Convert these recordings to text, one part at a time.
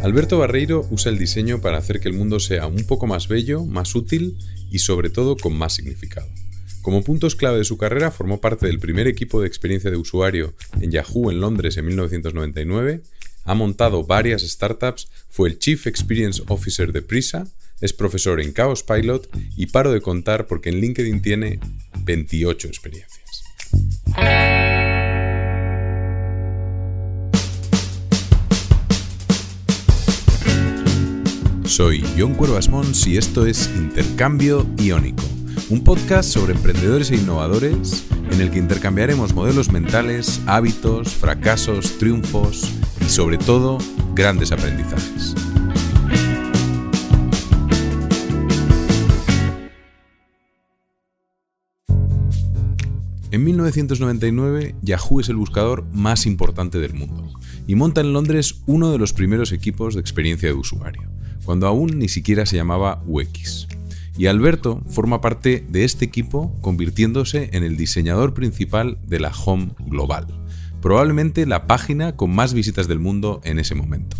Alberto Barreiro usa el diseño para hacer que el mundo sea un poco más bello, más útil y sobre todo con más significado. Como puntos clave de su carrera formó parte del primer equipo de experiencia de usuario en Yahoo en Londres en 1999, ha montado varias startups, fue el Chief Experience Officer de Prisa, es profesor en Chaos Pilot y paro de contar porque en LinkedIn tiene 28 experiencias. Soy Jon Cuervas Mons y esto es Intercambio Iónico, un podcast sobre emprendedores e innovadores en el que intercambiaremos modelos mentales, hábitos, fracasos, triunfos y sobre todo, grandes aprendizajes. En 1999, Yahoo es el buscador más importante del mundo y monta en Londres uno de los primeros equipos de experiencia de usuario, cuando aún ni siquiera se llamaba UX. Y Alberto forma parte de este equipo, convirtiéndose en el diseñador principal de la Home Global, probablemente la página con más visitas del mundo en ese momento.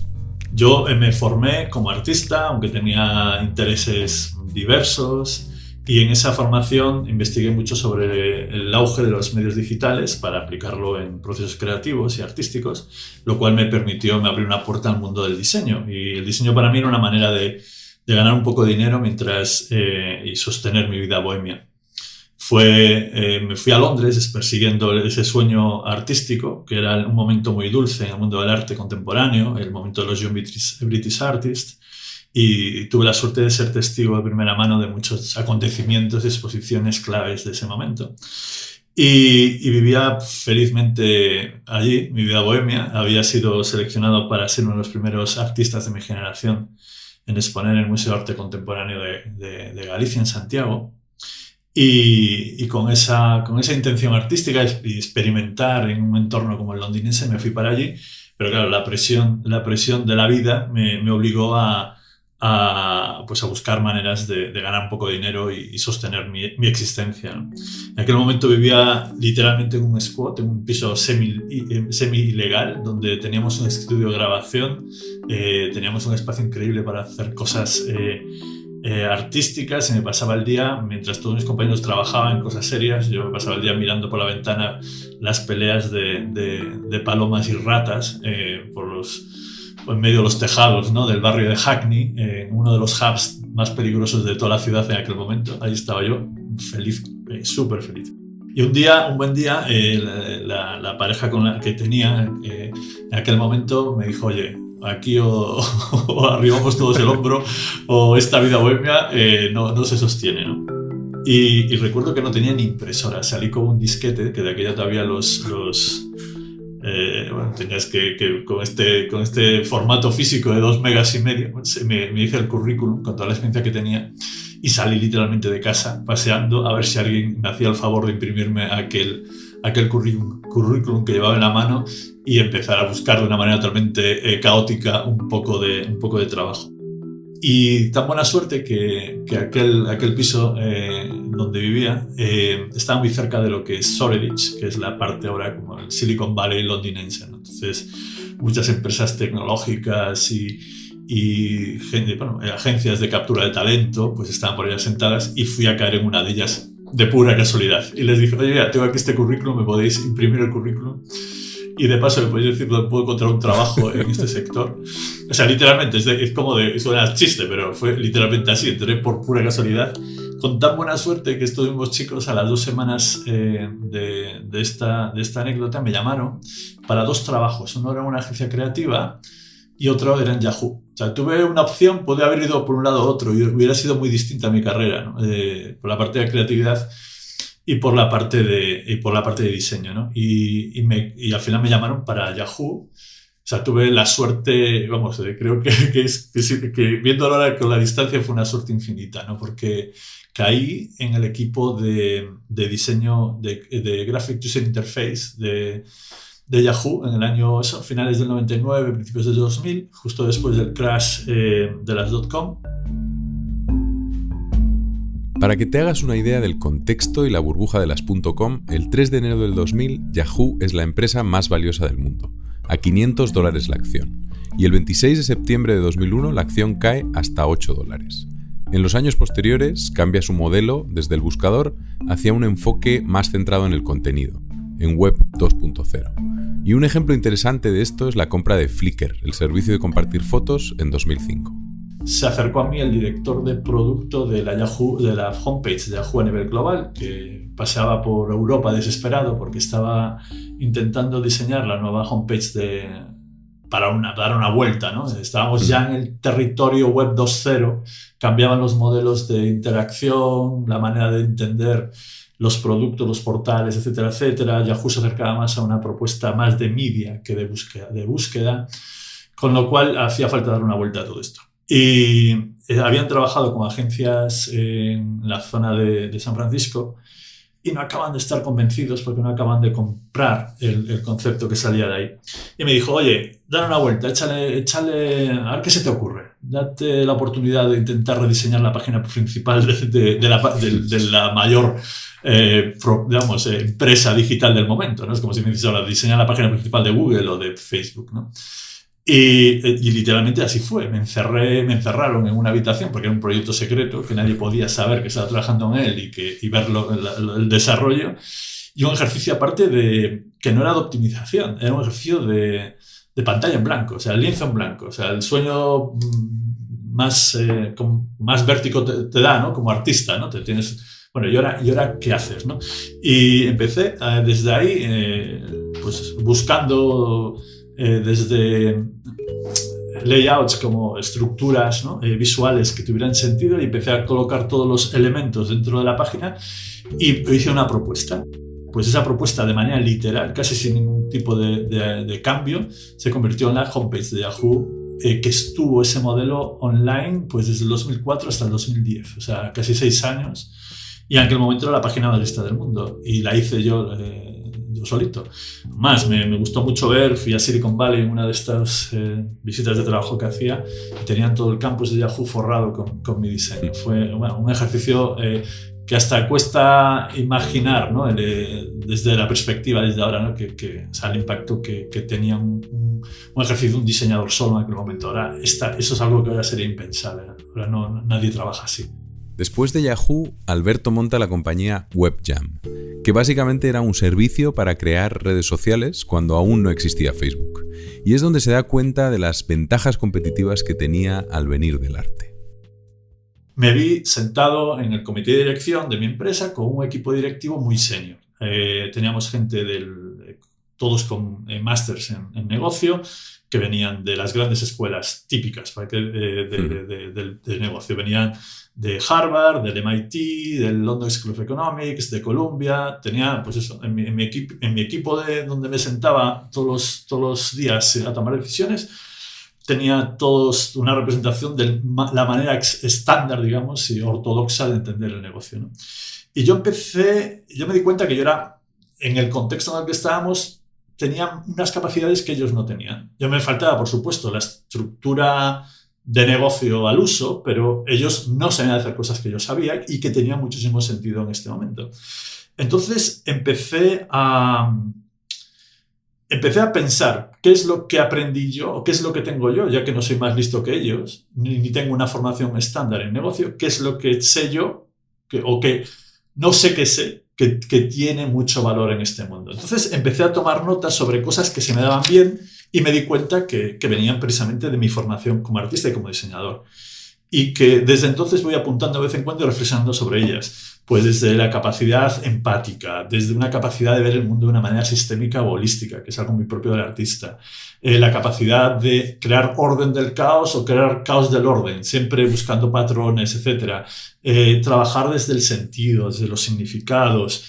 Yo me formé como artista, aunque tenía intereses diversos, y en esa formación investigué mucho sobre el auge de los medios digitales para aplicarlo en procesos creativos y artísticos, lo cual me abrió una puerta al mundo del diseño. Y el diseño para mí era una manera de ganar un poco de dinero y sostener mi vida bohemia. Me fui a Londres persiguiendo ese sueño artístico, que era un momento muy dulce en el mundo del arte contemporáneo, el momento de los Young British Artists, y tuve la suerte de ser testigo de primera mano de muchos acontecimientos y exposiciones claves de ese momento. Y vivía felizmente allí, mi vida bohemia. Había sido seleccionado para ser uno de los primeros artistas de mi generación en exponer en el Museo de Arte Contemporáneo de Galicia, en Santiago. Y con esa intención artística y experimentar en un entorno como el londinense, me fui para allí. Pero claro, la presión de la vida me obligó a buscar maneras de ganar un poco de dinero y sostener mi existencia, ¿no? En aquel momento vivía literalmente en un squat, en un piso semi-ilegal, donde teníamos un estudio de grabación, teníamos un espacio increíble para hacer cosas artísticas, y me pasaba el día, mientras todos mis compañeros trabajaban en cosas serias, yo me pasaba el día mirando por la ventana las peleas de palomas y ratas en medio de los tejados, ¿no?, del barrio de Hackney, uno de los hubs más peligrosos de toda la ciudad en aquel momento. Ahí estaba yo, feliz, súper feliz. Y un buen día, la pareja con la que tenía en aquel momento me dijo: oye, aquí o arribamos todos el hombro, o esta vida bohemia no se sostiene, ¿no? Y recuerdo que no tenía ni impresora. Salí con un disquete, que de aquella todavía tenías que con este formato físico de 2,5 megas, me hice el currículum con toda la experiencia que tenía y salí literalmente de casa paseando a ver si alguien me hacía el favor de imprimirme aquel currículum que llevaba en la mano y empezar a buscar de una manera totalmente caótica un poco de trabajo. Y tan buena suerte que aquel piso donde vivía estaba muy cerca de lo que es Shoreditch, que es la parte ahora como el Silicon Valley londinense, ¿no? Entonces, muchas empresas tecnológicas y agencias de captura de talento pues estaban por allá sentadas, y fui a caer en una de ellas de pura casualidad. Y les dije: oye, mira, tengo aquí este currículum, ¿me podéis imprimir el currículum? Y de paso me podéis decir dónde puedo encontrar un trabajo en este sector. O sea, literalmente, suena chiste, pero fue literalmente así. Entré por pura casualidad, con tan buena suerte que estos mismos chicos, a las 2 semanas de esta anécdota, me llamaron para 2 trabajos. Uno era en una agencia creativa y otro era en Yahoo. O sea, tuve una opción, podía haber ido por un lado u otro, y hubiera sido muy distinta mi carrera, ¿no? Por la parte de creatividad y por la parte de diseño, ¿no? Y al final me llamaron para Yahoo. O sea, tuve la suerte, creo que viéndolo ahora con la distancia fue una suerte infinita, ¿no? Porque caí en el equipo de diseño de Graphic User Interface de Yahoo en el año finales del 99, principios del 2000, justo después del crash de las .com. Para que te hagas una idea del contexto y la burbuja de las .com, el 3 de enero del 2000, Yahoo es la empresa más valiosa del mundo, a $500 la acción. y el 26 de septiembre de 2001 la acción cae hasta $8. En los años posteriores cambia su modelo desde el buscador hacia un enfoque más centrado en el contenido, en Web 2.0. Y un ejemplo interesante de esto es la compra de Flickr, el servicio de compartir fotos, en 2005. Se acercó a mí el director de producto de la homepage de Yahoo a nivel global, que paseaba por Europa desesperado porque estaba intentando diseñar la nueva homepage para dar una vuelta, ¿no? Estábamos ya en el territorio Web 2.0, cambiaban los modelos de interacción, la manera de entender los productos, los portales, etcétera, etcétera. Yahoo se acercaba más a una propuesta más de media que de búsqueda, con lo cual hacía falta dar una vuelta a todo esto. Y habían trabajado con agencias en la zona de San Francisco y no acaban de estar convencidos porque no acaban de comprar el concepto que salía de ahí. Y me dijo, oye, dale una vuelta, échale, a ver qué se te ocurre. Date la oportunidad de intentar rediseñar la página principal de la mayor empresa digital del momento, ¿no? Es como si me dices ahora, diseñar la página principal de Google o de Facebook, ¿no? Y literalmente así fue. Me encerraron en una habitación porque era un proyecto secreto que nadie podía saber que estaba trabajando en él y ver el desarrollo. Y un ejercicio aparte que no era de optimización, era un ejercicio de pantalla en blanco, o sea, el lienzo en blanco. O sea, el sueño más vértigo te da, ¿no? Como artista, ¿no? Bueno, ¿y ahora qué haces, no? Y empecé desde ahí, pues buscando desde layouts como estructuras, ¿no? Visuales que tuvieran sentido, y empecé a colocar todos los elementos dentro de la página y hice una propuesta. Pues esa propuesta, de manera literal, casi sin ningún tipo de cambio, se convirtió en la homepage de Yahoo, que estuvo ese modelo online pues desde el 2004 hasta el 2010, o sea, casi 6 años, y en aquel momento era la página más vista del mundo, y la hice yo solito. Más, me gustó mucho fui a Silicon Valley en una de estas visitas de trabajo que hacía, y tenían todo el campus de Yahoo forrado con mi diseño. Fue un ejercicio que hasta cuesta imaginar, ¿no? Desde la perspectiva, desde ahora, ¿no? O sea, el impacto que tenía un ejercicio de un diseñador solo en aquel momento. Ahora, eso es algo que ahora sería impensable. Ahora nadie trabaja así. Después de Yahoo, Alberto monta la compañía WebJam, que básicamente era un servicio para crear redes sociales cuando aún no existía Facebook. Y es donde se da cuenta de las ventajas competitivas que tenía al venir del arte. Me vi sentado en el comité de dirección de mi empresa con un equipo directivo muy senior. Teníamos gente todos con másters en negocio, que venían de las grandes escuelas típicas de negocio. Venían de Harvard, del MIT, del London School of Economics, de Columbia. Tenía, pues eso, en mi equipo donde me sentaba todos los días a tomar decisiones, tenía todos una representación de la manera estándar, digamos, y ortodoxa de entender el negocio, ¿no? Y yo me di cuenta que yo era, en el contexto en el que estábamos, tenía unas capacidades que ellos no tenían. Yo me faltaba, por supuesto, la estructura de negocio al uso, pero ellos no sabían hacer cosas que yo sabía y que tenían muchísimo sentido en este momento. Entonces empecé a pensar qué es lo que aprendí yo o qué es lo que tengo yo, ya que no soy más listo que ellos, ni tengo una formación estándar en negocio, qué es lo que sé yo o que no sé que sé, que tiene mucho valor en este mundo. Entonces empecé a tomar notas sobre cosas que se me daban bien y me di cuenta que venían precisamente de mi formación como artista y como diseñador. Y que desde entonces voy apuntando de vez en cuando y reflexionando sobre ellas. Pues desde la capacidad empática, desde una capacidad de ver el mundo de una manera sistémica o holística, que es algo muy propio del artista. La capacidad de crear orden del caos o crear caos del orden, siempre buscando patrones, etc. Trabajar desde el sentido, desde los significados,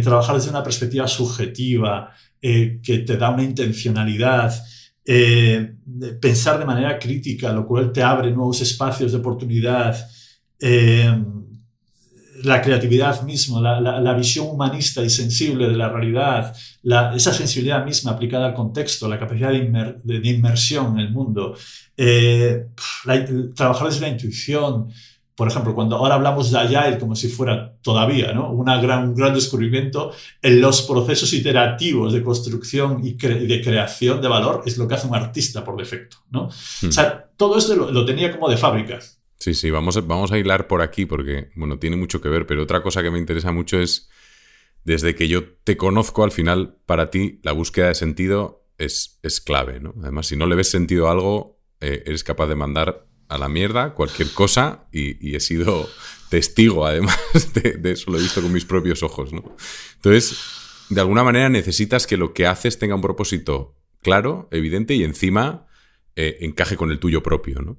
trabajar desde una perspectiva subjetiva que te da una intencionalidad, pensar de manera crítica, lo cual te abre nuevos espacios de oportunidad, la creatividad misma, la visión humanista y sensible de la realidad, esa sensibilidad misma aplicada al contexto, la capacidad de inmersión en el mundo, trabajar desde la intuición, Por ejemplo, cuando ahora hablamos de Agile como si fuera todavía, ¿no? un gran descubrimiento en los procesos iterativos de construcción y de creación de valor, es lo que hace un artista por defecto, ¿no? O sea, todo esto lo tenía como de fábrica. Sí, vamos a hilar por aquí porque, bueno, tiene mucho que ver, pero otra cosa que me interesa mucho es, desde que yo te conozco, al final, para ti, la búsqueda de sentido es clave, ¿no? Además, si no le ves sentido a algo, eres capaz de mandar a la mierda cualquier cosa y he sido testigo, además, de eso, lo he visto con mis propios ojos, ¿no? Entonces, de alguna manera necesitas que lo que haces tenga un propósito claro, evidente y encima encaje con el tuyo propio, ¿no?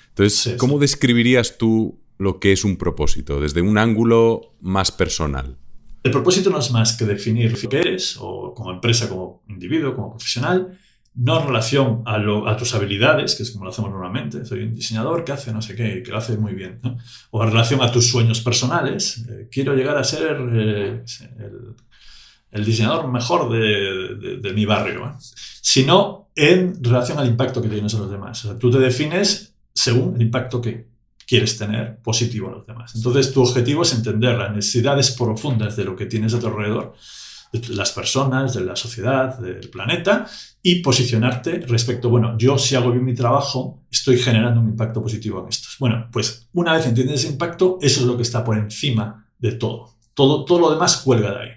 Entonces, Sí, ¿cómo describirías tú lo que es un propósito desde un ángulo más personal? El propósito no es más que definir lo que eres, o como empresa, como individuo, como profesional, no en relación a tus habilidades, que es como lo hacemos normalmente. Soy un diseñador que hace no sé qué, que lo hace muy bien, ¿no? O en relación a tus sueños personales. Quiero llegar a ser el diseñador mejor de mi barrio, ¿no? Sino en relación al impacto que tienes en los demás. O sea, tú te defines según el impacto que quieres tener positivo a los demás. Entonces, tu objetivo es entender las necesidades profundas de lo que tienes a tu alrededor, de las personas, de la sociedad, del planeta, y posicionarte respecto, bueno, yo si hago bien mi trabajo, estoy generando un impacto positivo en estos. Bueno, pues una vez entiendes ese impacto, eso es lo que está por encima de todo. Todo lo demás cuelga de ahí.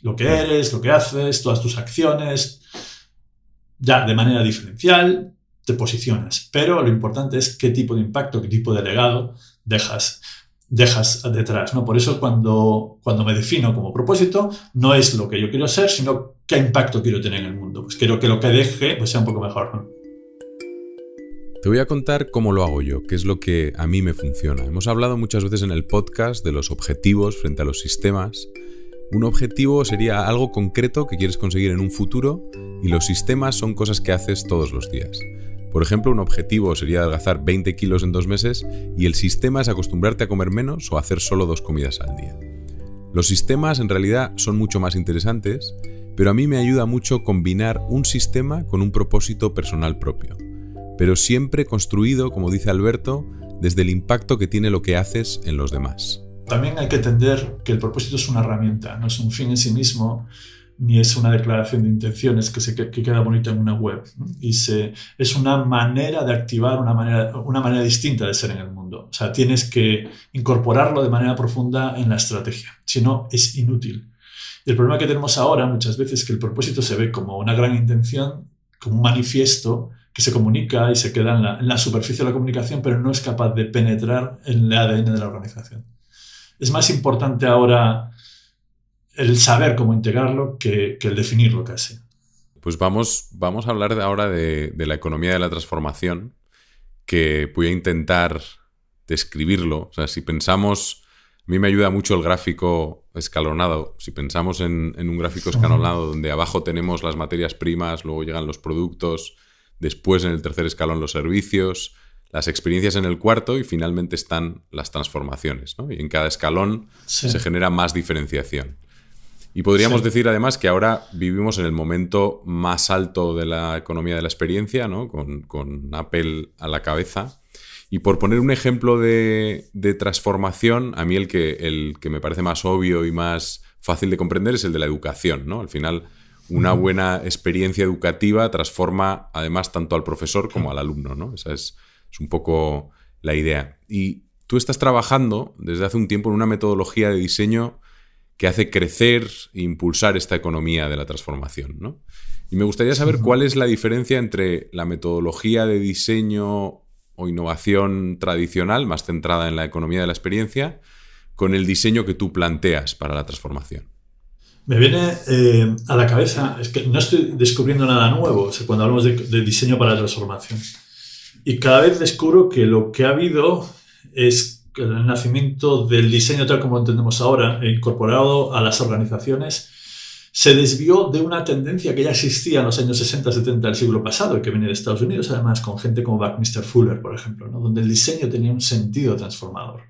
Lo que eres, lo que haces, todas tus acciones, ya de manera diferencial, te posicionas. Pero lo importante es qué tipo de impacto, qué tipo de legado dejas detrás, ¿no? Por eso cuando me defino como propósito, no es lo que yo quiero ser, sino qué impacto quiero tener en el mundo. Pues quiero que lo que deje pues sea un poco mejor, ¿no? Te voy a contar cómo lo hago yo, qué es lo que a mí me funciona. Hemos hablado muchas veces en el podcast de los objetivos frente a los sistemas. Un objetivo sería algo concreto que quieres conseguir en un futuro y los sistemas son cosas que haces todos los días. Por ejemplo, un objetivo sería adelgazar 20 kilos en 2 meses y el sistema es acostumbrarte a comer menos o a hacer solo 2 comidas al día. Los sistemas en realidad son mucho más interesantes, pero a mí me ayuda mucho combinar un sistema con un propósito personal propio, pero siempre construido, como dice Alberto, desde el impacto que tiene lo que haces en los demás. También hay que entender que el propósito es una herramienta, no es un fin en sí mismo, ni es una declaración de intenciones que queda bonita en una web, ¿no? Es una manera de activar una manera distinta de ser en el mundo. O sea, tienes que incorporarlo de manera profunda en la estrategia, si no es inútil. Y el problema que tenemos ahora muchas veces es que el propósito se ve como una gran intención, como un manifiesto que se comunica y se queda en la superficie de la comunicación, pero no es capaz de penetrar en el ADN de la organización. Es más importante ahora el saber cómo integrarlo que el definirlo casi. Pues vamos a hablar ahora de la economía de la transformación, que voy a intentar describirlo. O sea, si pensamos, a mí me ayuda mucho el gráfico escalonado. Si pensamos en un gráfico escalonado donde abajo tenemos las materias primas, luego llegan los productos, después en el tercer escalón los servicios, las experiencias en el cuarto y finalmente están las transformaciones, ¿no? Y en cada escalón se genera más diferenciación. Y podríamos decir además que ahora vivimos en el momento más alto de la economía de la experiencia, ¿no? Con Apple a la cabeza. Y por poner un ejemplo de transformación, a mí el que me parece más obvio y más fácil de comprender es el de la educación, ¿no? Al final, una buena experiencia educativa transforma además tanto al profesor como al alumno, ¿no? Esa es un poco la idea. Y tú estás trabajando desde hace un tiempo en una metodología de diseño que hace crecer e impulsar esta economía de la transformación, ¿no? Y me gustaría saber cuál es la diferencia entre la metodología de diseño o innovación tradicional, más centrada en la economía de la experiencia, con el diseño que tú planteas para la transformación. Me viene a la cabeza, es que no estoy descubriendo nada nuevo, o sea, cuando hablamos de diseño para la transformación. Y cada vez descubro que lo que ha habido es el nacimiento del diseño tal como lo entendemos ahora, incorporado a las organizaciones, se desvió de una tendencia que ya existía en los años 60-70 del siglo pasado y que viene de Estados Unidos, además con gente como Buckminster Fuller, por ejemplo, ¿no? Donde el diseño tenía un sentido transformador.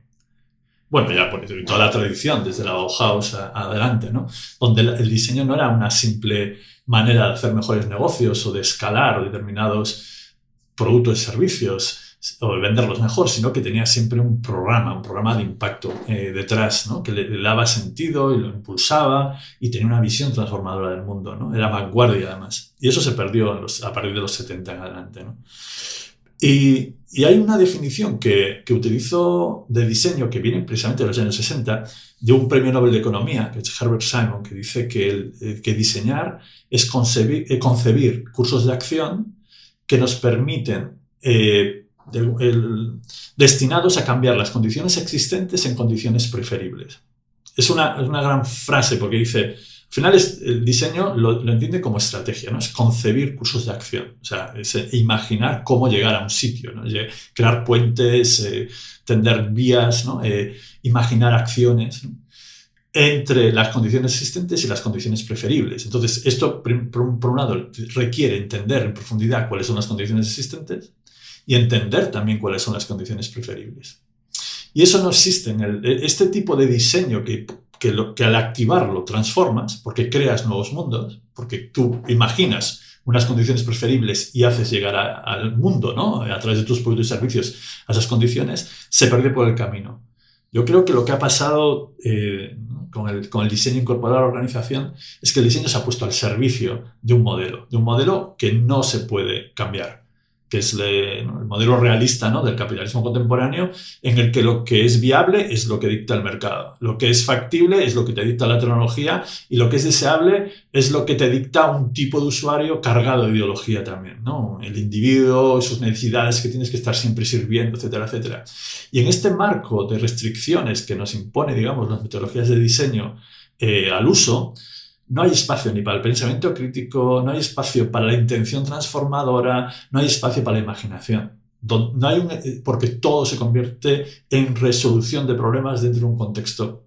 Bueno, ya por toda la tradición, desde la Bauhaus adelante, ¿no? Donde el diseño no era una simple manera de hacer mejores negocios o de escalar determinados productos y servicios, o de venderlos mejor, sino que tenía siempre un programa de impacto detrás, ¿no? Que le daba sentido y lo impulsaba y tenía una visión transformadora del mundo, ¿no? Era vanguardia además. Y eso se perdió a partir de los 70 en adelante, ¿no? Y hay una definición que utilizo de diseño que viene precisamente de los años 60 de un premio Nobel de Economía, que es Herbert Simon, que dice que diseñar es concebir cursos de acción que nos permiten destinados a cambiar las condiciones existentes en condiciones preferibles. Es una gran frase porque dice, al final el diseño lo entiende como estrategia, ¿no? Es concebir cursos de acción, o sea, es imaginar cómo llegar a un sitio, ¿no? Crear puentes, tender vías, ¿no? Imaginar acciones, ¿no? Entre las condiciones existentes y las condiciones preferibles. Entonces, esto, por un lado, requiere entender en profundidad cuáles son las condiciones existentes y entender también cuáles son las condiciones preferibles. Y eso no existe en este tipo de diseño que al activarlo transformas, porque creas nuevos mundos, porque tú imaginas unas condiciones preferibles y haces llegar al mundo, ¿no? A través de tus productos y servicios a esas condiciones, se pierde por el camino. Yo creo que lo que ha pasado con el diseño incorporado a la organización es que el diseño se ha puesto al servicio de un modelo que no se puede cambiar, que es el modelo realista, ¿no? Del capitalismo contemporáneo, en el que lo que es viable es lo que dicta el mercado, lo que es factible es lo que te dicta la tecnología y lo que es deseable es lo que te dicta un tipo de usuario cargado de ideología también, ¿no? El individuo, sus necesidades que tienes que estar siempre sirviendo, etcétera, etcétera. Y en este marco de restricciones que nos impone, digamos, las metodologías de diseño al uso, no hay espacio ni para el pensamiento crítico, no hay espacio para la intención transformadora, no hay espacio para la imaginación. Porque todo se convierte en resolución de problemas dentro de un contexto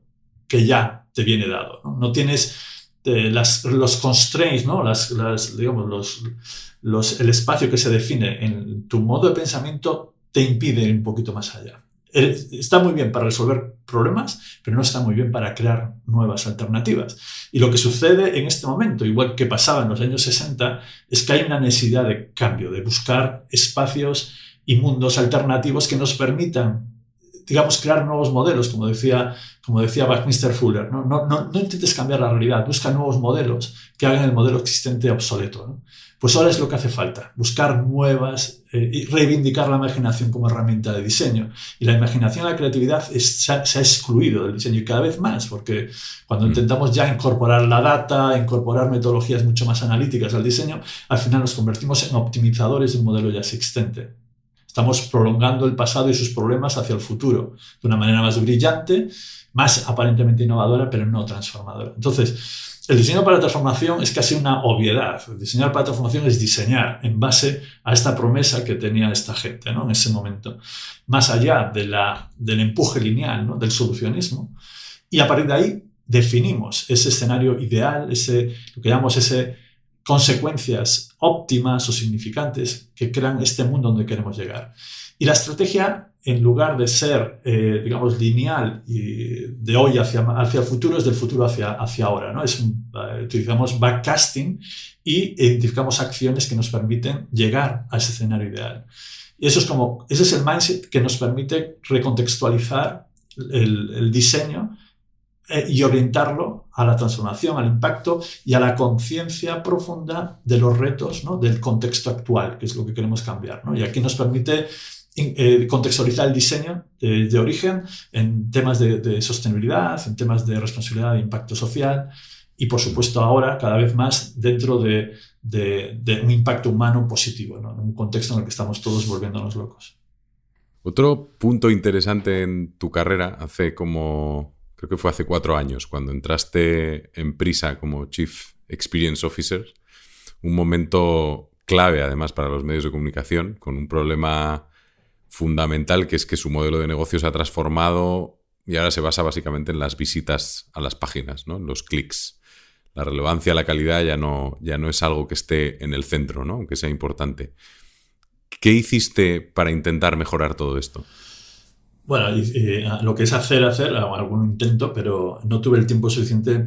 que ya te viene dado, ¿no? No tienes los constraints, ¿no? El espacio que se define en tu modo de pensamiento te impide ir un poquito más allá. Está muy bien para resolver problemas, pero no está muy bien para crear nuevas alternativas. Y lo que sucede en este momento, igual que pasaba en los años 60, es que hay una necesidad de cambio, de buscar espacios y mundos alternativos que nos permitan, digamos, crear nuevos modelos, como decía Buckminster Fuller, ¿no? No intentes cambiar la realidad, busca nuevos modelos que hagan el modelo existente obsoleto, ¿no? Pues ahora es lo que hace falta, buscar nuevas y reivindicar la imaginación como herramienta de diseño. Y la imaginación y la creatividad se ha excluido del diseño y cada vez más, porque cuando intentamos ya incorporar la data, incorporar metodologías mucho más analíticas al diseño, al final nos convertimos en optimizadores de un modelo ya existente. Estamos prolongando el pasado y sus problemas hacia el futuro de una manera más brillante, más aparentemente innovadora, pero no transformadora. Entonces, el diseño para la transformación es casi una obviedad. El diseñar para la transformación es diseñar en base a esta promesa que tenía esta gente, ¿no? En ese momento. Más allá del empuje lineal, ¿no? Del solucionismo. Y a partir de ahí definimos ese escenario ideal, lo que llamamos consecuencias óptimas o significantes que crean este mundo donde queremos llegar. Y la estrategia, en lugar de ser, digamos, lineal y de hoy hacia el futuro, es del futuro hacia ahora, ¿no? Utilizamos backcasting y identificamos acciones que nos permiten llegar a ese escenario ideal. Y ese es el mindset que nos permite recontextualizar el diseño y orientarlo a la transformación, al impacto y a la conciencia profunda de los retos, ¿no? Del contexto actual, que es lo que queremos cambiar, ¿no? Y aquí nos permite contextualizar el diseño de origen en temas de sostenibilidad, en temas de responsabilidad e impacto social y, por supuesto, ahora cada vez más dentro de un impacto humano positivo, ¿no? En un contexto en el que estamos todos volviéndonos locos. Otro punto interesante en tu carrera, creo que fue hace 4 años, cuando entraste en Prisa como Chief Experience Officer, un momento clave además para los medios de comunicación, con un problema fundamental que es que su modelo de negocio se ha transformado y ahora se basa básicamente en las visitas a las páginas, ¿no? Los clics. La relevancia, la calidad ya no es algo que esté en el centro, ¿no? Aunque sea importante. ¿Qué hiciste para intentar mejorar todo esto? Bueno, lo que es hacer algún intento, pero no tuve el tiempo suficiente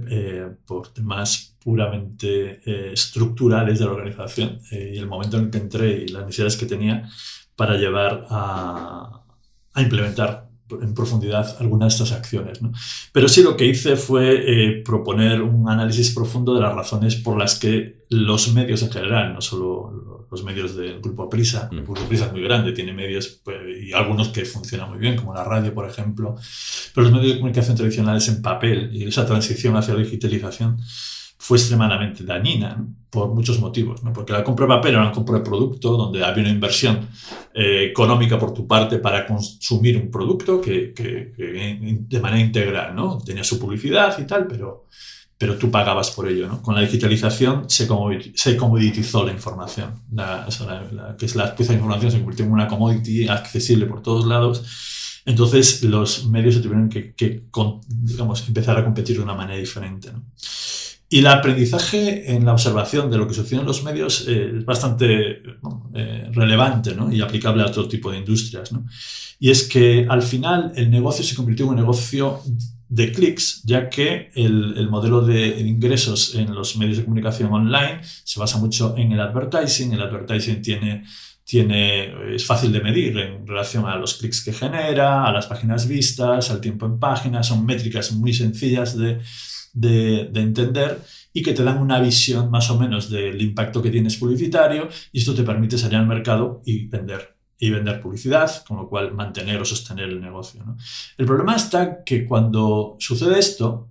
por temas puramente estructurales de la organización y el momento en el que entré y las necesidades que tenía para llevar a implementar en profundidad algunas de estas acciones, ¿no? Pero sí, lo que hice fue proponer un análisis profundo de las razones por las que los medios en general, no solo los medios del Grupo Prisa. El Grupo Prisa es muy grande, tiene medios pues, y algunos que funcionan muy bien, como la radio, por ejemplo, pero los medios de comunicación tradicionales en papel y esa transición hacia la digitalización fue extremadamente dañina, ¿no? Por muchos motivos, ¿no? Porque la compra de papel era una compra de producto donde había una inversión económica por tu parte para consumir un producto que de manera integral, ¿no? Tenía su publicidad y tal, pero tú pagabas por ello, ¿no? Con la digitalización se comoditizó la información. Que es la pieza de información se convirtió en una commodity accesible por todos lados. Entonces los medios se tuvieron que digamos, empezar a competir de una manera diferente, ¿no? Y el aprendizaje en la observación de lo que sucede en los medios es bastante relevante, ¿no? Y aplicable a todo tipo de industrias, ¿no? Y es que al final el negocio se convirtió en un negocio de clics, ya que el modelo de ingresos en los medios de comunicación online se basa mucho en el advertising. El advertising es fácil de medir en relación a los clics que genera, a las páginas vistas, al tiempo en página. Son métricas muy sencillas de entender y que te dan una visión más o menos del impacto que tienes publicitario, y esto te permite salir al mercado y vender publicidad, con lo cual mantener o sostener el negocio, ¿no? El problema está que cuando sucede esto,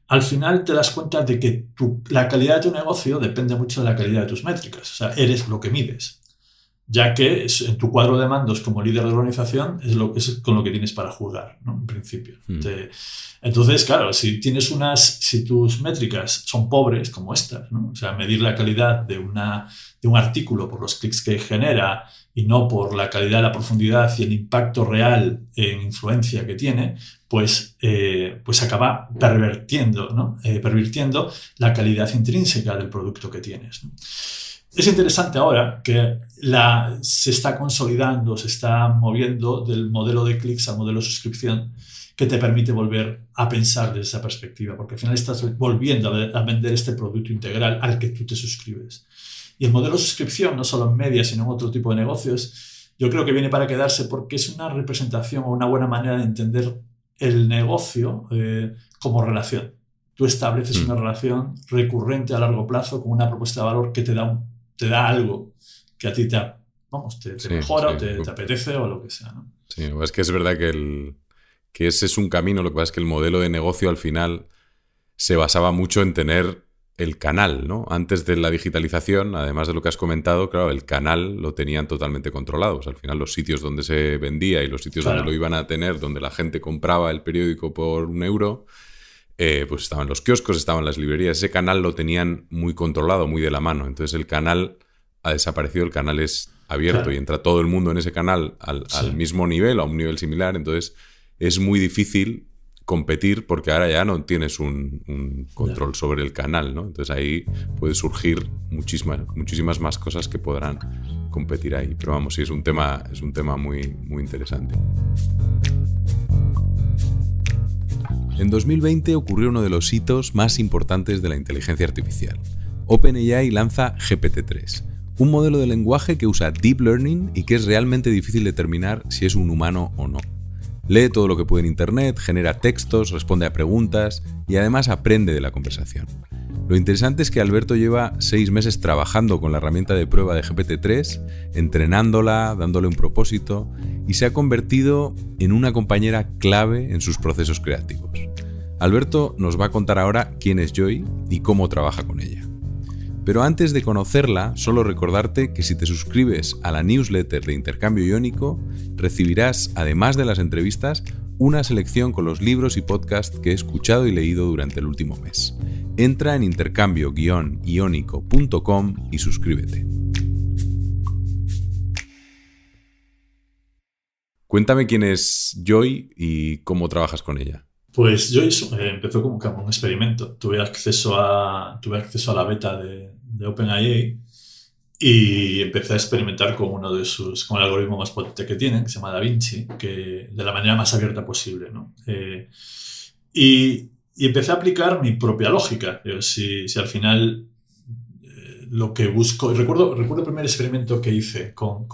al final te das cuenta de que la calidad de tu negocio depende mucho de la calidad de tus métricas. O sea, eres lo que mides, ya que en tu cuadro de mandos como líder de organización es con lo que tienes para jugar, ¿no? En principio. Entonces, claro, si tus métricas son pobres, como estas, ¿no? O sea, medir la calidad de un artículo por los clics que genera y no por la calidad, la profundidad y el impacto real en influencia que tiene, pues acaba pervirtiendo, ¿no? Pervirtiendo la calidad intrínseca del producto que tienes, ¿no? Es interesante ahora que se está consolidando, se está moviendo del modelo de clics al modelo de suscripción, que te permite volver a pensar desde esa perspectiva, porque al final estás volviendo a vender este producto integral al que tú te suscribes. Y el modelo de suscripción, no solo en media, sino en otro tipo de negocios, yo creo que viene para quedarse porque es una representación o una buena manera de entender el negocio como relación. Tú estableces una relación recurrente a largo plazo con una propuesta de valor que te da algo que a ti te mejora o te apetece o lo que sea, ¿no? Sí, es que es verdad que ese es un camino. Lo que pasa es que el modelo de negocio al final se basaba mucho en tener el canal, ¿no? Antes de la digitalización, además de lo que has comentado, claro, el canal lo tenían totalmente controlado. O sea, al final los sitios donde se vendía y los sitios donde lo iban a tener, donde la gente compraba el periódico por €1, pues estaban los kioscos, estaban las librerías. Ese canal lo tenían muy controlado, muy de la mano. Entonces el canal ha desaparecido, el canal es abierto y entra todo el mundo en ese canal al mismo nivel o a un nivel similar. Entonces es muy difícil competir porque ahora ya no tienes un control sobre el canal, ¿no? Entonces ahí puede surgir muchísimas más cosas que podrán competir ahí. Pero vamos, sí, es un tema muy, muy interesante. En 2020 ocurrió uno de los hitos más importantes de la inteligencia artificial. OpenAI lanza GPT-3, un modelo de lenguaje que usa Deep Learning y que es realmente difícil determinar si es un humano o no. Lee todo lo que puede en Internet, genera textos, responde a preguntas y además aprende de la conversación. Lo interesante es que Alberto lleva 6 meses trabajando con la herramienta de prueba de GPT-3, entrenándola, dándole un propósito, y se ha convertido en una compañera clave en sus procesos creativos. Alberto nos va a contar ahora quién es Joy y cómo trabaja con ella. Pero antes de conocerla, solo recordarte que si te suscribes a la newsletter de Intercambio Iónico, recibirás, además de las entrevistas, una selección con los libros y podcasts que he escuchado y leído durante el último mes. Entra en intercambio-iónico.com y suscríbete. Cuéntame quién es Joy y cómo trabajas con ella. Pues Joy empezó como un experimento. Tuve acceso a la beta de OpenAI y empecé a experimentar con el algoritmo más potente que tienen, que se llama DaVinci, que de la manera más abierta posible, ¿no? Y empecé a aplicar mi propia lógica. Si al final lo que busco. Recuerdo el primer experimento que hice con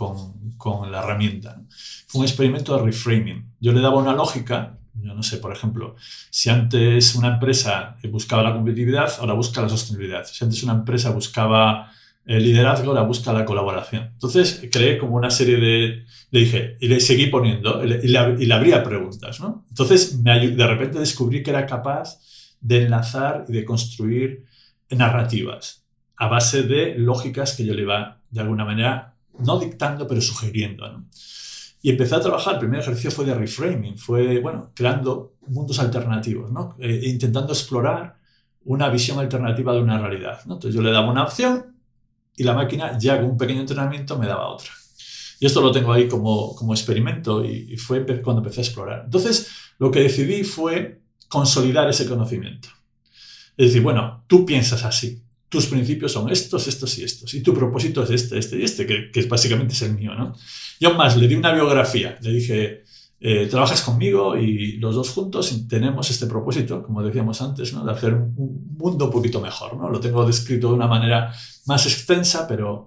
la herramienta. Fue un experimento de reframing. Yo le daba una lógica, yo no sé, por ejemplo, si antes una empresa buscaba la competitividad, ahora busca la sostenibilidad. Si antes una empresa buscaba el liderazgo, ahora busca la colaboración. Entonces creé como una serie de... Le dije, y le seguí poniendo, y le abría preguntas, ¿no? Entonces de repente descubrí que era capaz de enlazar y de construir narrativas a base de lógicas que yo le iba, de alguna manera, no dictando, pero sugiriendo, ¿no? Y empecé a trabajar. El primer ejercicio fue de reframing, fue, bueno, creando mundos alternativos, ¿no? Intentando explorar una visión alternativa de una realidad, ¿no? Entonces yo le daba una opción y la máquina, ya con un pequeño entrenamiento, me daba otra. Y esto lo tengo ahí como experimento y fue cuando empecé a explorar. Entonces, lo que decidí fue consolidar ese conocimiento. Es decir, bueno, tú piensas así, tus principios son estos, estos y estos, y tu propósito es este y este, que básicamente es el mío, ¿no? Y aún más, le di una biografía, le dije, trabajas conmigo y los dos juntos tenemos este propósito, como decíamos antes, ¿no? De hacer un mundo un poquito mejor, ¿no? Lo tengo descrito de una manera más extensa, pero...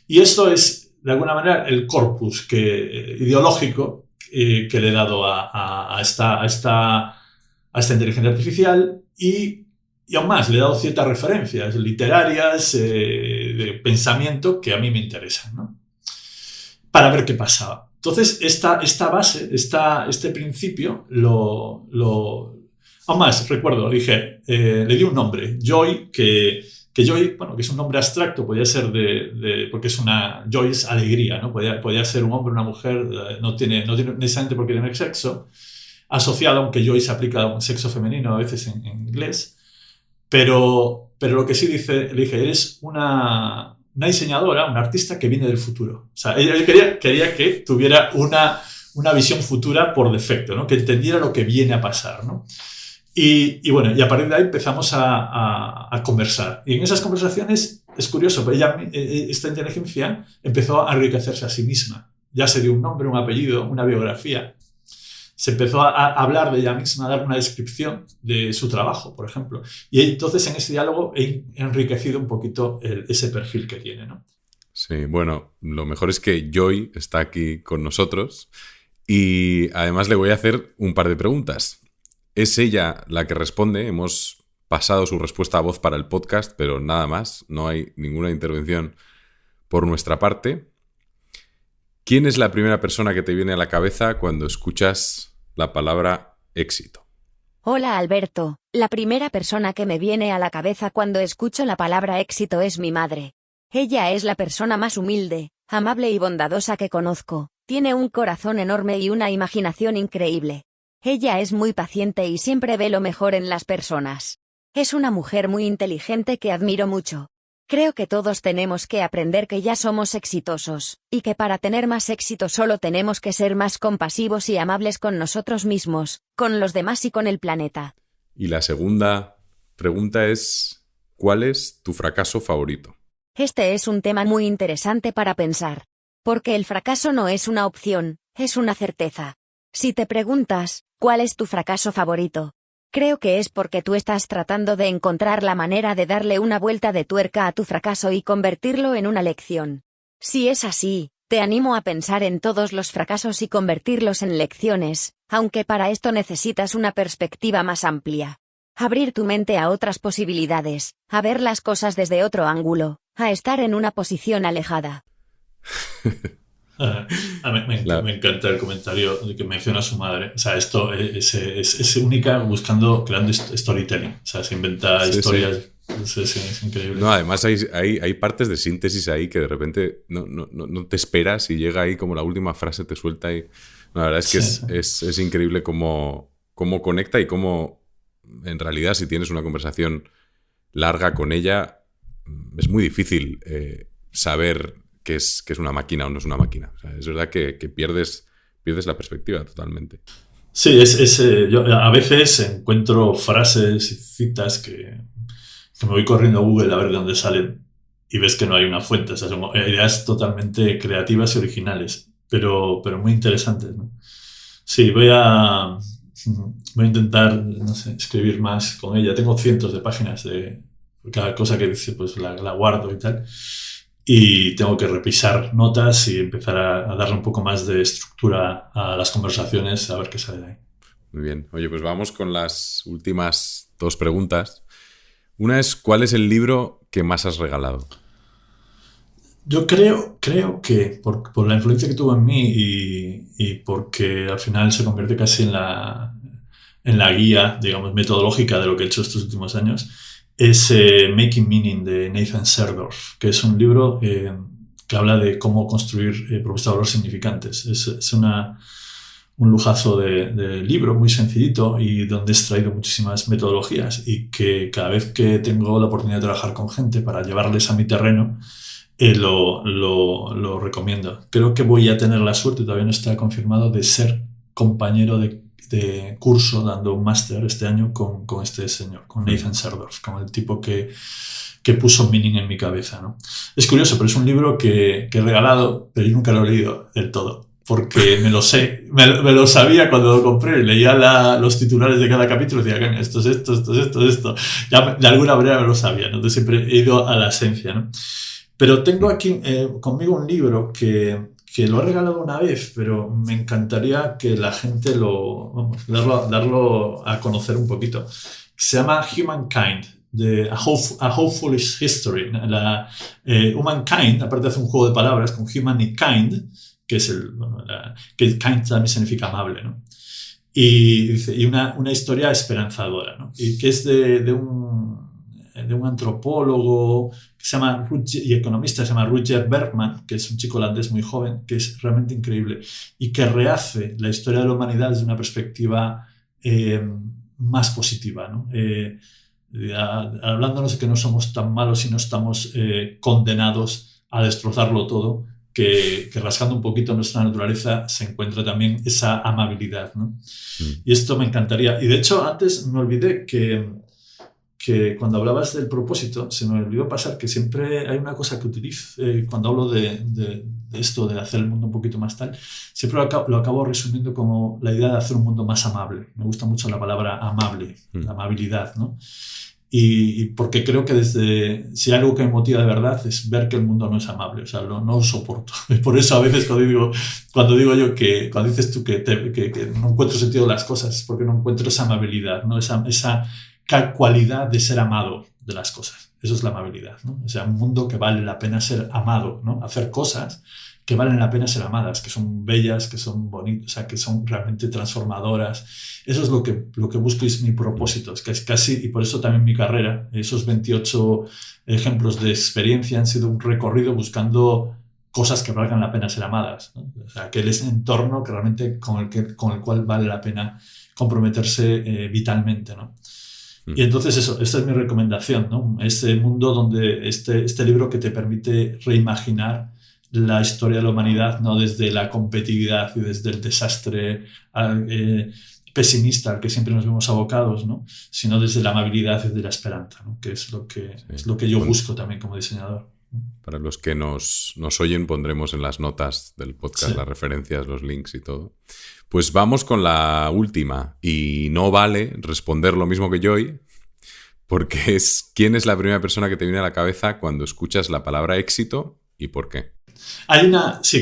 Y esto es, de alguna manera, el corpus ideológico que le he dado a esta inteligencia artificial y aún más, le he dado ciertas referencias literarias, de pensamiento que a mí me interesan, ¿no? Para ver qué pasaba. Entonces, esta base, este principio, aún más, recuerdo, dije, le di un nombre, Joy, que Joy, bueno, que es un nombre abstracto, podía ser porque Joy es alegría, ¿no? Podía ser un hombre, una mujer, no tiene necesariamente por qué tener sexo, asociado, aunque Joy se aplica a un sexo femenino a veces en inglés. Pero lo que sí le dije, eres una diseñadora, una artista que viene del futuro. O sea, ella quería que tuviera una visión futura por defecto, ¿no? Que entendiera lo que viene a pasar, ¿no? Y bueno, y a partir de ahí empezamos a conversar. Y en esas conversaciones, es curioso, pero esta inteligencia empezó a enriquecerse a sí misma. Ya se dio un nombre, un apellido, una biografía. Se empezó a hablar de ella misma, a dar una descripción de su trabajo, por ejemplo. Y entonces en ese diálogo he enriquecido un poquito ese perfil que tiene, ¿no? Sí, bueno, lo mejor es que Joy está aquí con nosotros y además le voy a hacer un par de preguntas. Es ella la que responde, hemos pasado su respuesta a voz para el podcast, pero nada más, no hay ninguna intervención por nuestra parte. ¿Quién es la primera persona que te viene a la cabeza cuando escuchas la palabra éxito? Hola Alberto, la primera persona que me viene a la cabeza cuando escucho la palabra éxito es mi madre. Ella es la persona más humilde, amable y bondadosa que conozco, tiene un corazón enorme y una imaginación increíble. Ella es muy paciente y siempre ve lo mejor en las personas. Es una mujer muy inteligente que admiro mucho. Creo que todos tenemos que aprender que ya somos exitosos, y que para tener más éxito solo tenemos que ser más compasivos y amables con nosotros mismos, con los demás y con el planeta. Y la segunda pregunta es, ¿cuál es tu fracaso favorito? Este es un tema muy interesante para pensar. Porque el fracaso no es una opción, es una certeza. Si te preguntas, ¿cuál es tu fracaso favorito? Creo que es porque tú estás tratando de encontrar la manera de darle una vuelta de tuerca a tu fracaso y convertirlo en una lección. Si es así, te animo a pensar en todos los fracasos y convertirlos en lecciones, aunque para esto necesitas una perspectiva más amplia. Abrir tu mente a otras posibilidades, a ver las cosas desde otro ángulo, a estar en una posición alejada. Me encanta el comentario de que menciona a su madre. O sea, esto es única creando storytelling. O sea, se inventa historias. Sí. Es increíble. No, además hay partes de síntesis ahí que de repente no te esperas y llega ahí como la última frase te suelta y... No, la verdad es que es increíble cómo conecta y cómo en realidad si tienes una conversación larga con ella es muy difícil saber que es una máquina o no es una máquina. O sea, es verdad que pierdes la perspectiva totalmente. Sí, yo a veces encuentro frases y citas que me voy corriendo a Google a ver de dónde salen y ves que no hay una fuente. O sea, son ideas totalmente creativas y originales, pero muy interesantes, ¿no? Sí, voy a intentar, no sé, escribir más con ella. Tengo cientos de páginas de cada cosa que dice pues la guardo y tal. Y tengo que repisar notas y empezar a darle un poco más de estructura a las conversaciones, a ver qué sale de ahí. Muy bien. Oye, pues vamos con las últimas 2 preguntas. Una es, ¿cuál es el libro que más has regalado? Yo creo que por la influencia que tuvo en mí y porque al final se convierte casi en la guía, digamos, metodológica de lo que he hecho estos últimos años, es Making Meaning de Nathan Serdorf, que es un libro que habla de cómo construir propuestas de valor significantes. Es un lujazo de libro, muy sencillito y donde he extraído muchísimas metodologías y que cada vez que tengo la oportunidad de trabajar con gente para llevarles a mi terreno, lo recomiendo. Creo que voy a tener la suerte, todavía no está confirmado, de ser compañero de curso dando un máster este año con este señor, con Nathan Serdorf, con el tipo que puso meaning en mi cabeza, ¿no? Es curioso, pero es un libro que he regalado, pero yo nunca lo he leído del todo, porque me lo sé, me lo sabía cuando lo compré, leía los titulares de cada capítulo y decía, esto es esto. Ya de alguna manera me lo sabía, ¿no? Entonces siempre he ido a la esencia, ¿no? Pero tengo aquí conmigo un libro que lo he regalado una vez, pero me encantaría que la gente darlo a conocer un poquito. Se llama Humankind, de A Hopeful History. Humankind, aparte de hacer un juego de palabras con Human y Kind, que es que kind también significa amable, ¿no? Y una historia esperanzadora, ¿no? Y que es de un antropólogo y economista que se llama Rutger Bregman, que es un chico holandés muy joven, que es realmente increíble y que rehace la historia de la humanidad desde una perspectiva más positiva, ¿no? Hablándonos de que no somos tan malos y no estamos condenados a destrozarlo todo, que rascando un poquito nuestra naturaleza se encuentra también esa amabilidad, ¿no? Y esto me encantaría. Y de hecho antes me olvidé que cuando hablabas del propósito, se me olvidó pasar que siempre hay una cosa que utilizo cuando hablo de esto, de hacer el mundo un poquito más tal, siempre lo acabo resumiendo como la idea de hacer un mundo más amable. Me gusta mucho la palabra amable, la amabilidad, ¿no? Y porque creo que si hay algo que me motiva de verdad es ver que el mundo no es amable, o sea, no lo soporto. Y por eso a veces cuando dices tú que no encuentro sentido en las cosas, es porque no encuentro esa amabilidad, ¿no? Esa cualidad de ser amado de las cosas. Eso es la amabilidad, ¿no? O sea, un mundo que vale la pena ser amado, ¿no? Hacer cosas que valen la pena ser amadas, que son bellas, que son bonitas, o sea, que son realmente transformadoras. Eso es lo que busco y es mi propósito. Es que es casi, y por eso también mi carrera, esos 28 ejemplos de experiencia han sido un recorrido buscando cosas que valgan la pena ser amadas, ¿no? O sea, aquel entorno que realmente con el cual vale la pena comprometerse vitalmente, ¿no? Y entonces esta es mi recomendación, ¿no? Este mundo donde este libro que te permite reimaginar la historia de la humanidad, no desde la competitividad y desde el desastre pesimista al que siempre nos vemos abocados, ¿no? Sino desde la amabilidad y desde la esperanza, ¿no? Que es lo que yo busco también como diseñador. Para los que nos oyen pondremos en las notas del podcast las referencias, los links y todo. Pues vamos con la última, y no vale responder lo mismo que Joy, porque es ¿quién es la primera persona que te viene a la cabeza cuando escuchas la palabra éxito y por qué?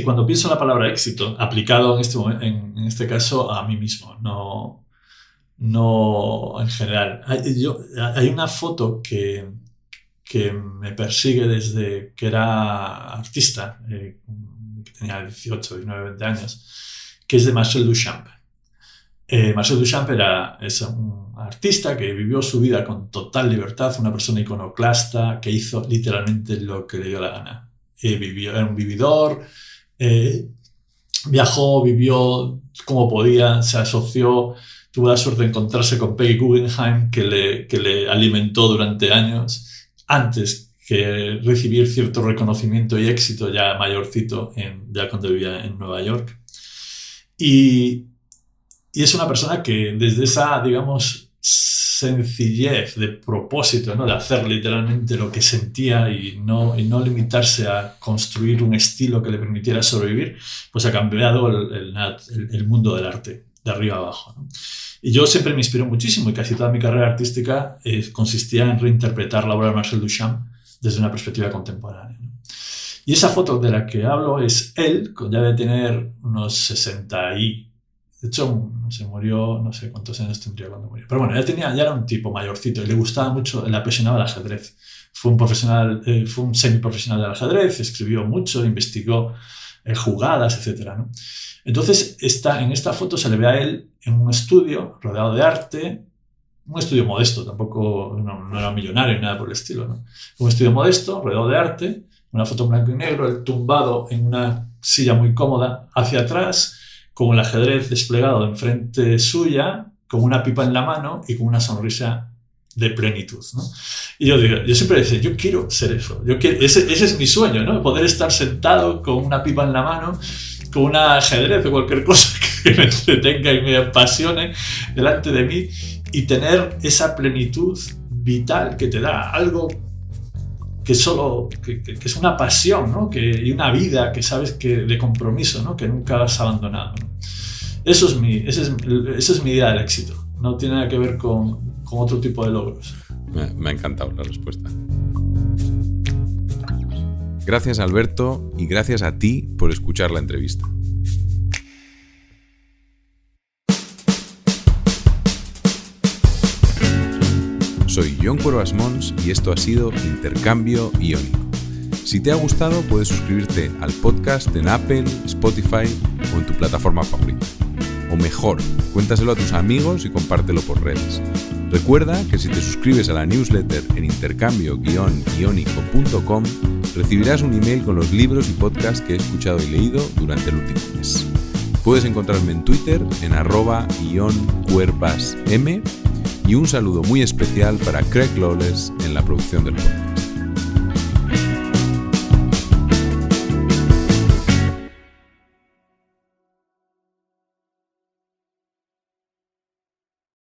Cuando pienso en la palabra éxito, aplicado en este caso a mí mismo, no en general. Hay una foto que me persigue desde que era artista, que tenía 18, 19, 20 años, que es de Marcel Duchamp. Marcel Duchamp es un artista que vivió su vida con total libertad, una persona iconoclasta que hizo literalmente lo que le dio la gana. Era un vividor, viajó, vivió como podía, se asoció, tuvo la suerte de encontrarse con Peggy Guggenheim, que le alimentó durante años, antes que recibir cierto reconocimiento y éxito ya mayorcito, ya cuando vivía en Nueva York. Y es una persona que desde esa, digamos, sencillez de propósito, ¿no? De hacer literalmente lo que sentía y no limitarse a construir un estilo que le permitiera sobrevivir, pues ha cambiado el mundo del arte de arriba a abajo, ¿no? Y yo siempre me inspiró muchísimo y casi toda mi carrera artística consistía en reinterpretar la obra de Marcel Duchamp desde una perspectiva contemporánea, ¿no? Y esa foto de la que hablo es él, ya de tener unos 60 y... De hecho, se murió, no sé cuántos años tendría cuando murió. Pero bueno, ya era un tipo mayorcito y le gustaba mucho, le apasionaba el ajedrez. Fue un semiprofesional del ajedrez, escribió mucho, investigó jugadas, etc., ¿no? Entonces, en esta foto se le ve a él en un estudio rodeado de arte, un estudio modesto, tampoco no era millonario ni nada por el estilo, ¿no? Un estudio modesto, rodeado de arte, una foto en blanco y negro, él tumbado en una silla muy cómoda hacia atrás, con el ajedrez desplegado enfrente suya, con una pipa en la mano y con una sonrisa de plenitud, ¿no? Y yo siempre decía, yo quiero ser eso, ese es mi sueño, ¿no? Poder estar sentado con una pipa en la mano, con un ajedrez o cualquier cosa que me entretenga y me apasione delante de mí y tener esa plenitud vital que te da algo que es una pasión, ¿no? Y una vida que sabes de compromiso, ¿no? Que nunca has abandonado, ¿no? Esa es mi idea del éxito. No tiene nada que ver con otro tipo de logros. Me ha encantado la respuesta. Gracias, Alberto, y gracias a ti por escuchar la entrevista. Soy Jon Cuervas Mons y esto ha sido Intercambio Iónico. Si te ha gustado, puedes suscribirte al podcast en Apple, Spotify o en tu plataforma favorita. O mejor, cuéntaselo a tus amigos y compártelo por redes. Recuerda que si te suscribes a la newsletter en intercambio-iónico.com, recibirás un email con los libros y podcasts que he escuchado y leído durante el último mes. Puedes encontrarme en Twitter en @ioncuervasm. Y un saludo muy especial para Craig Lawless en la producción del podcast.